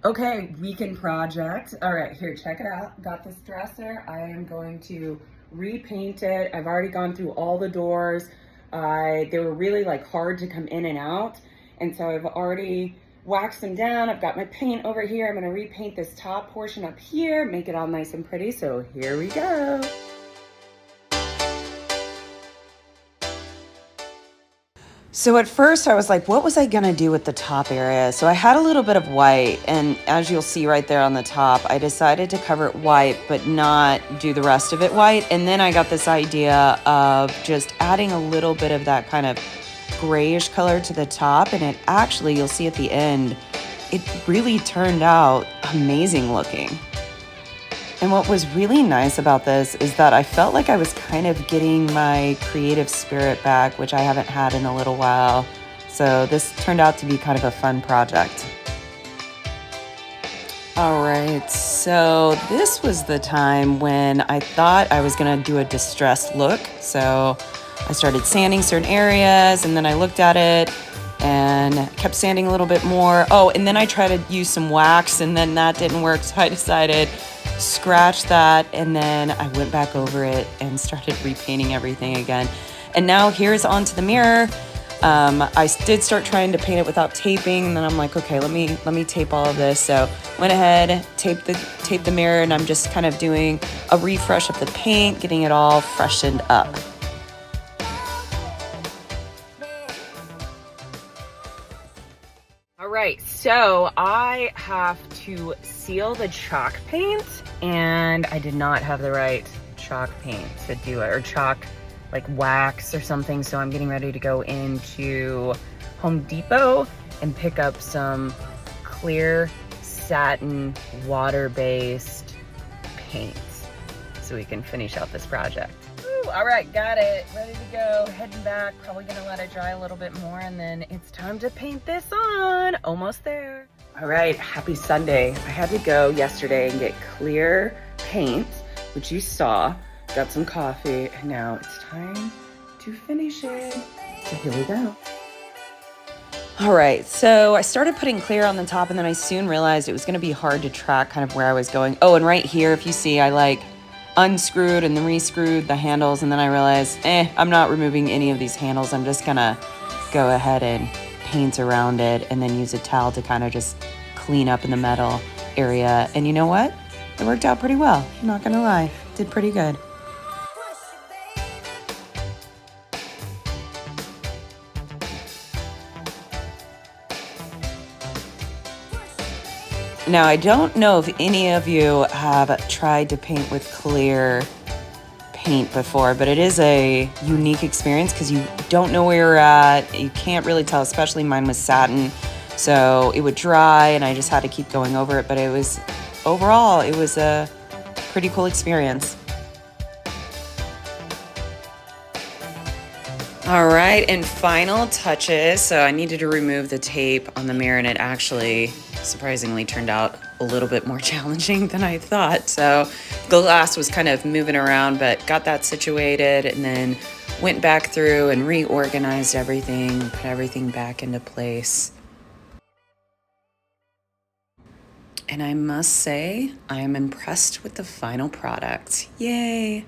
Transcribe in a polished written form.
Okay, weekend project. All right, here, check it out. Got this dresser. I am going to repaint it. I've already gone through all the doors. They were really like hard to come in and out. And so I've already waxed them down. I've got my paint over here. I'm gonna repaint this top portion up here, make it all nice and pretty. So here we go. So at first I was like, what was I gonna do with the top area? So I had a little bit of white, and as you'll see right there on the top, I decided to cover it white, but not do the rest of it white. And then I got this idea of just adding a little bit of that kind of grayish color to the top, and it actually, you'll see at the end, it really turned out amazing looking. And what was really nice about this is that I felt like I was kind of getting my creative spirit back, which I haven't had in a little while. So this turned out to be kind of a fun project. All right, so this was the time when I thought I was gonna do a distressed look. So I started sanding certain areas, and then I looked at it and kept sanding a little bit more. Oh, and then I tried to use some wax, and then that didn't work. So I decided scratch that, and then I went back over it and started repainting everything again. And now here's onto the mirror. I did start trying to paint it without taping, and then I'm like, okay, let me tape all of this. So went ahead, taped the mirror, and I'm just kind of doing a refresh of the paint, getting it all freshened up. All right, so I have to seal the chalk paint, and I did not have the right chalk paint to do it, or chalk like wax or something. So I'm getting ready to go into Home Depot and pick up some clear satin water-based paint so we can finish out this project. Woo, all right, got it, ready to go, heading back. Probably gonna let it dry a little bit more, and then it's time to paint this on. Almost there. All right, happy Sunday. I had to go yesterday and get clear paint, which you saw. Got some coffee, and now it's time to finish it. So here we go. All right, so I started putting clear on the top, and then I soon realized it was gonna be hard to track kind of where I was going. Oh, and right here, if you see, I like unscrewed and then re-screwed the handles, and then I realized, I'm not removing any of these handles. I'm just gonna go ahead and paint around it, and then use a towel to kind of just clean up in the metal area. And you know what? It worked out pretty well. I'm not gonna lie, did pretty good. Now, I don't know if any of you have tried to paint with clear paint before, but it is a unique experience because you don't know where you're at. You can't really tell, especially mine was satin. So it would dry, and I just had to keep going over it. But it was, overall, it was a pretty cool experience. All right, and final touches. So I needed to remove the tape on the mirror, and it actually surprisingly turned out a little bit more challenging than I thought. So the glass was kind of moving around, but got that situated, and then went back through and reorganized everything, put everything back into place. And I must say, I am impressed with the final product. Yay!